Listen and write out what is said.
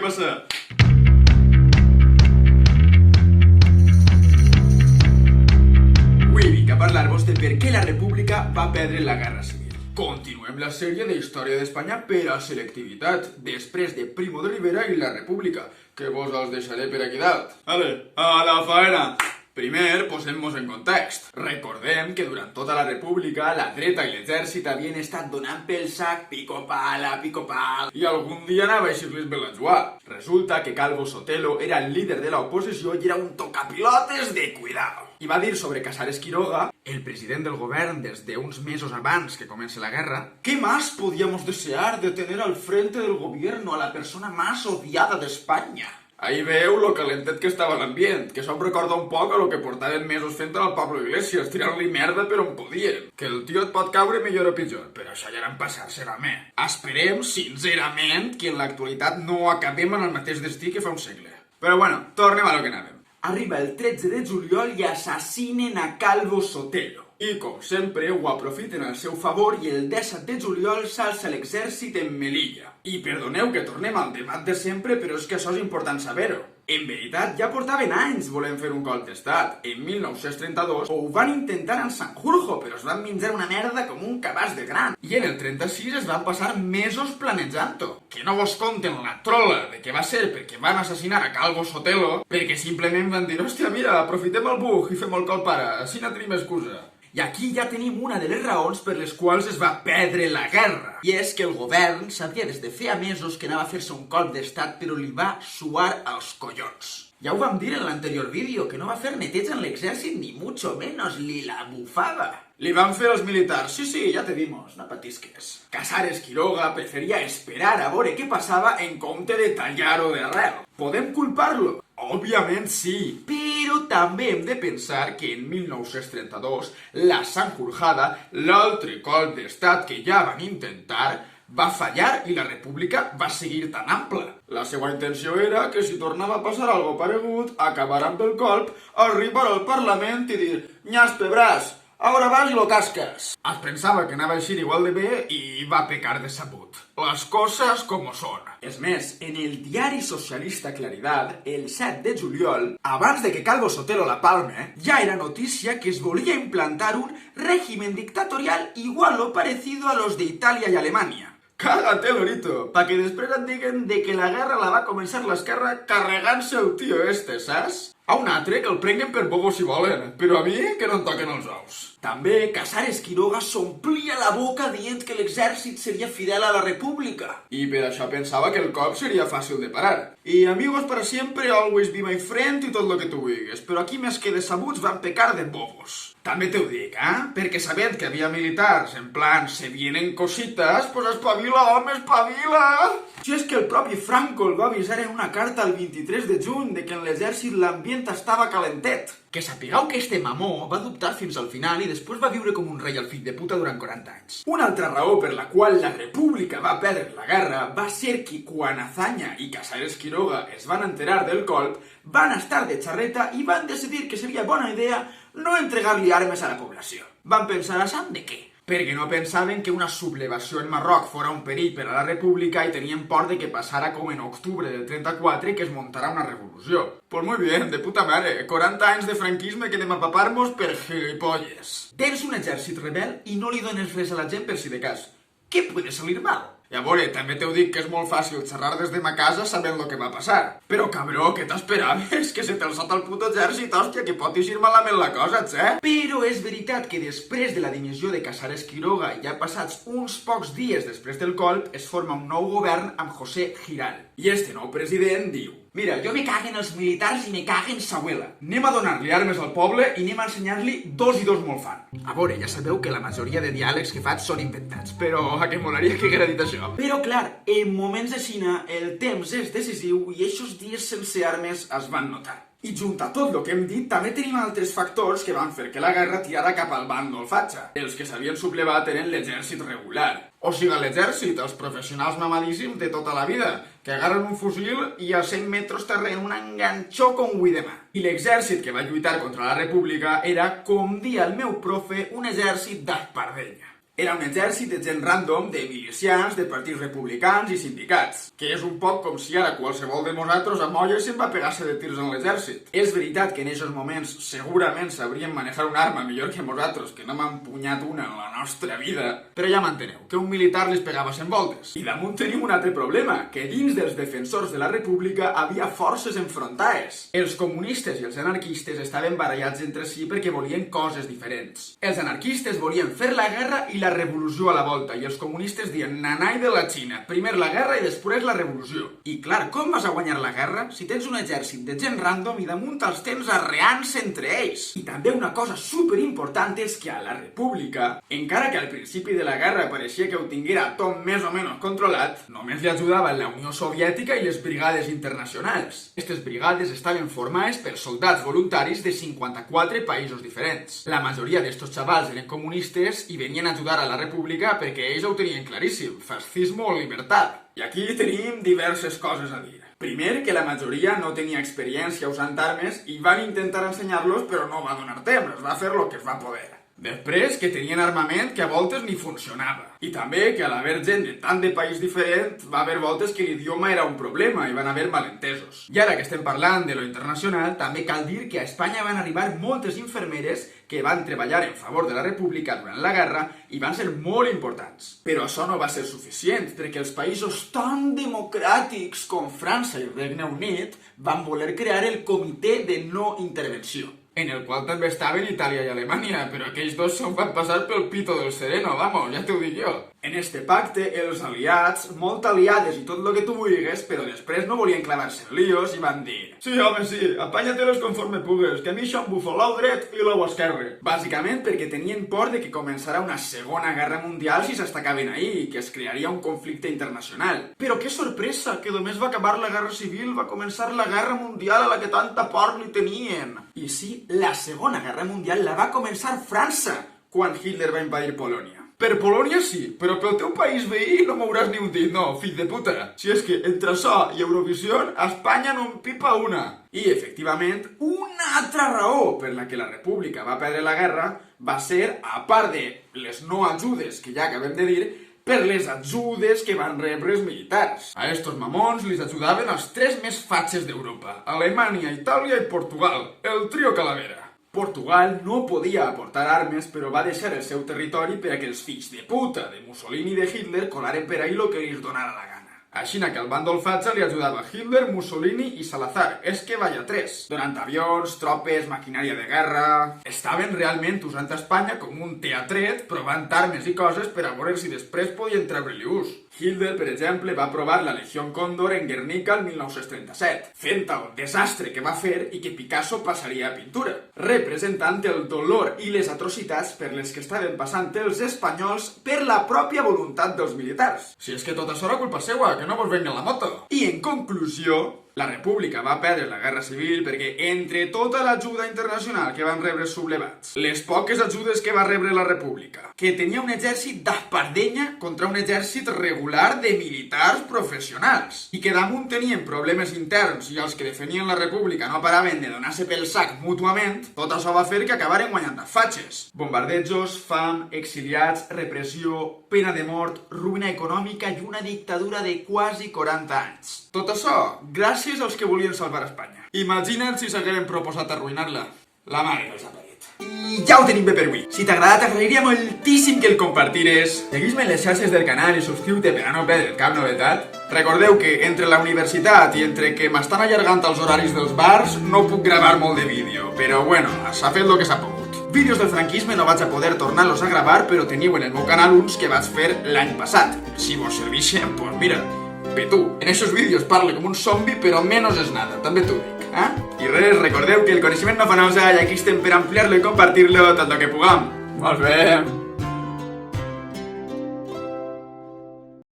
què passa? Avui vinc a parlar-vos de per què la República va perdre la Guerra Civil. Continuem la sèrie de Història d'Espanya per a selectivitat, després de Primo de Rivera i la República, que vos els deixaré per aquí dalt. Ale, a la faena! Primer, posem-nos en context. Recordem que durant tota la República la dreta i l'exèrcit havien estat donant pel sac pico pala, i algun dia anava a eixir-les bé la jugà. Resulta que Calvo Sotelo era el líder de l'oposició i era un tocapilotes de cuidado. I va dir sobre Casares Quiroga, el president del govern des d'uns mesos abans que comenci la guerra, ¿qué más podíamos desear de tener al frente del gobierno a la persona más odiada de España? Ahí veu lo calentet que estava l'ambient, que això em recorda un poc a lo que portaven mesos fent al Pablo Iglesias, tirant-li merda per on podien. Que el tio et pot caure millor o pitjor, però això ja era en passar-se la me. Esperem, sincerament, que en l'actualitat no acabem en el mateix destí que fa un segle. Però bueno, tornem a lo que anàvem. Arriba el 13 de juliol i assassinen a Calvo Sotelo. I, com sempre, ho aprofiten al seu favor i el 17 de juliol s'alça l'exèrcit en Melilla. I perdoneu que tornem al debat de sempre, però és que això és important saber-ho. En veritat, ja portaven anys volent fer un colp d'estat. En 1932 ho van intentar en Sanjurjo, però es van menjar una merda com un cabàs de gran. I en el 36 es van passar mesos planejant-ho. Que no vos conten la trola de què va ser perquè van assassinar a Calvo Sotelo, perquè simplement van dir, hòstia, mira, aprofitem el bug i fem el colp ara, així no tenim excusa. I aquí ja tenim una de les raons per les quals es va perdre la guerra. I és que el govern sabia des de feia mesos que anava a fer-se un colp d'estat, però li va suar als collons. Ja ho vam dir en l'anterior vídeo, que no va fer neteig en l'exèrcit ni mucho menos, li la bufava. Li van fer els militars, sí, ja te dimos, no patisques. Casares Quiroga preferia esperar a veure què passava en compte de tallar-ho d'arrel. Podem culpar-lo? Òbviament sí, però també hem de pensar que en 1932 la Sanjurjada, l'altre colp d'estat que ja van intentar, va fallar i la república va seguir tan ampla. La seva intenció era que si tornava a passar algo paregut, acabar amb el colp, arribar al Parlament i dir «Nyas pebràs, ara vas i lo casques». Es pensava que anava a eixir igual de bé i va pecar de sabut. Les coses com són. És més, en el diari socialista Claridad, el 7 de juliol, abans de que Calvo Sotelo la palme, ja era notícia que es volia implantar un régimen dictatorial igual o parecido a los de Italia y Alemania. Cágate, Lorito, pa que després et diguen de que la guerra la va començar l'esquerra carregant-se el tio este, saps? A un altre que el prenguen per bobo si volen, però a mi que no em toquen els ous. També Casares Quiroga s'omplia la boca dient que l'exèrcit seria fidel a la república. I per això pensava que el cop seria fàcil de parar. I amigos para siempre, always be my friend i tot lo que tu vulguis, però aquí més que de sabuts van pecar de bobos. També te ho dic, perquè sabent que havia militars, en plan, se vienen cositas, pues espavila, home, espavila! Si és que el propi Franco el va avisar en una carta el 23 de juny de que en l'exèrcit l'ambient estava calentet. Que sapigueu que este mamó va dubtar fins al final i després va viure com un rei al fill de puta durant 40 anys. Una altra raó per la qual la república va perdre la guerra va ser que quan Azaña i Casares Quiroga es van enterar del colp, van estar de xarreta i van decidir que seria bona idea no entregar-li armes a la població. Van pensar a sant de què? Perquè no pensaven que una sublevació en Marroc fora un perill per a la república i tenien por de que passara com en octubre del 34 i que es muntara una revolució. Pues muy bien, de puta mare, 40 anys de franquisme que anem a papar-nos per gilipolles. Tens un exèrcit rebel i no li dones res a la gent per si de cas. Què puede salir mal? I a veure, també t'ho dic que és molt fàcil xerrar des de ma casa sabent lo que va passar. Però, cabró, què t'esperaves? Que se te'l sota el puto exèrcit, hòstia, que pot eixir malament la cosa, txe? Però és veritat que després de la dimissió de Casares Quiroga i ja passats uns pocs dies després del colp, es forma un nou govern amb José Giral. I este nou president diu: mira, jo me caguen els militars i me caguen sa abuela. Anem a donar-li armes al poble i anem a ensenyar-li 2 i 2 molt fan. A veure, ja sabeu que la majoria de diàlegs que faig són inventats, però a que molaria que haguera dit això. Però clar, en moments de Xina el temps és decisiu i eixos dies sense armes es van notar. I junt a tot el que hem dit, també tenim altres factors que van fer que la guerra tirara cap al bàndol fatxa. Els que s'havien sublevat eren l'exèrcit regular. O sigui, l'exèrcit, els professionals mamadíssims de tota la vida, que agarren un fusil i a 100 metres t'arreguen un enganxó com vull demà. I l'exèrcit que va lluitar contra la república era, com dia el meu profe, un exèrcit d'espardenya. Era un exèrcit de gent random, de milicians, de partits republicans i sindicats, que és un poc com si ara qualsevol de nosaltres amb olla se'n va pegar-se de tirs en l'exèrcit. És veritat que en aquests moments segurament sabrien manejar una arma millor que nosaltres, que no m'han empunyat una en la nostra vida, però ja m'enteneu, que un militar les pegava 100 voltes. I damunt tenim un altre problema, que dins dels defensors de la república havia forces enfrontades. Els comunistes i els anarquistes estaven barallats entre si perquè volien coses diferents. Els anarquistes volien fer la guerra i la revolució a la volta, i els comunistes diuen nanai de la Xina, primer la guerra i després la revolució. I clar, com vas a guanyar la guerra si tens un exèrcit de gent random i damunt els tens arreant-se entre ells? I també una cosa superimportant és que a la república, encara que al principi de la guerra pareixia que ho tinguera tot més o menys controlat, només li ajudaven la Unió Soviètica i les brigades internacionals. Aquestes brigades estaven formades per soldats voluntaris de 54 països diferents. La majoria d'estos xavals eren comunistes i venien a ajudar a la república perquè ells ho tenien claríssim, fascismo o libertad. I aquí tenim diverses coses a dir. Primer, que la majoria no tenia experiència usant armes i van intentar ensenyar-los però no va donar temps, es va fer el que es va poder. Després, que tenien armament que a voltes ni funcionava. I també que a l'haver gent de tant de país diferent va haver voltes que l'idioma era un problema i van haver malentesos. I ara que estem parlant de lo internacional, també cal dir que a Espanya van arribar moltes infermeres que van treballar en favor de la república durant la guerra i van ser molt importants. Però això no va ser suficient, perquè els països tan democràtics com França i Regne Unit van voler crear el Comitè de No Intervenció, en el qual també estaven Itàlia i Alemanya, però aquells dos se'n van passar pel pito del sereno, vamos, ja t'ho dic jo. En este pacte, els aliats, molt aliades i tot el que tu vulguis, però després no volien clavar-se en líos i van dir: sí, home, sí, apanya-te-les conforme pugues, que a mi això em bufa l'ou dret i l'ou esquerre. Bàsicament perquè tenien por de que començara una segona guerra mundial si s'estacaven ahí i que es crearia un conflicte internacional. Però que sorpresa, que només va acabar la guerra civil, va començar la guerra mundial a la que tanta por li tenien. I sí, la segona guerra mundial la va començar França, quan Hitler va invadir Polònia. Per Polònia sí, però pel teu país veí no mouràs ni un dit, no, fill de puta. Si és que entre això i Eurovisió, Espanya no en pipa una. I, efectivament, una altra raó per la que la república va perdre la guerra va ser, a part de les no ajudes que ja acabem de dir, per les ajudes que van rebre els militars. A estos mamons li ajudaven els tres més fatxes d'Europa: Alemanya, Itàlia i Portugal, el trio Calavera. Portugal no podia aportar armes, però va deixar el seu territori per a que els fills de puta de Mussolini i de Hitler colaren per ahí lo que els donara la gana. Així que al bàndol fatxa li ajudava Hitler, Mussolini i Salazar, és que vaya tres, donant avions, tropes, maquinària de guerra. Estaven realment usant Espanya com un teatret, provant armes i coses per a veure si després podien treure-li ús. Hitler, per exemple, va provar la Legió Còndor en Guernica el 1937, fent el desastre que va fer i que Picasso passaria a pintura, representant el dolor i les atrocitats per les que estaven passant els espanyols per la pròpia voluntat dels militars. Si és que tot això era culpa seua, que no vos venga la moto. I en conclusió, la república va perdre la guerra civil perquè entre tota l'ajuda internacional que van rebre els sublevats, les poques ajudes que va rebre la república, que tenia un exèrcit d'espardenya contra un exèrcit regular de militars professionals, i que damunt tenien problemes interns i els que defenien la república no paraven de donar-se pel sac mútuament, tot això va fer que acabaren guanyant a fatxes. Bombardejos, fam, exiliats, repressió, pena de mort, ruïna econòmica i una dictadura de quasi 40 anys. Tot això, gràcies als que volien salvar Espanya. Imagina't si s'hagueren proposat arruïnar-la. La mare que els ha parit. I ja ho tenim bé per avui. Si t'ha agradat, t'agrairia moltíssim que el compartires. Seguis-me en les xarxes del canal i subscriu-te per a no perdre cap novetat. Recordeu que entre la universitat i entre que m'estan allargant els horaris dels bars no puc gravar molt de vídeo, però bueno, s'ha fet el que s'ha pogut. Vídeos del franquisme no vaig a poder tornar-los a gravar, però teniu en el meu canal uns que vaig fer l'any passat. Si vos servixen, doncs mira, bé tu, en aquests vídeos parlo com un zombi, però menos és nada, també t'ho dic, eh? I res, recordeu que el coneixement no fa nosa i aquí estem per ampliar-lo i compartir-lo tot el que puguem. Molt bé.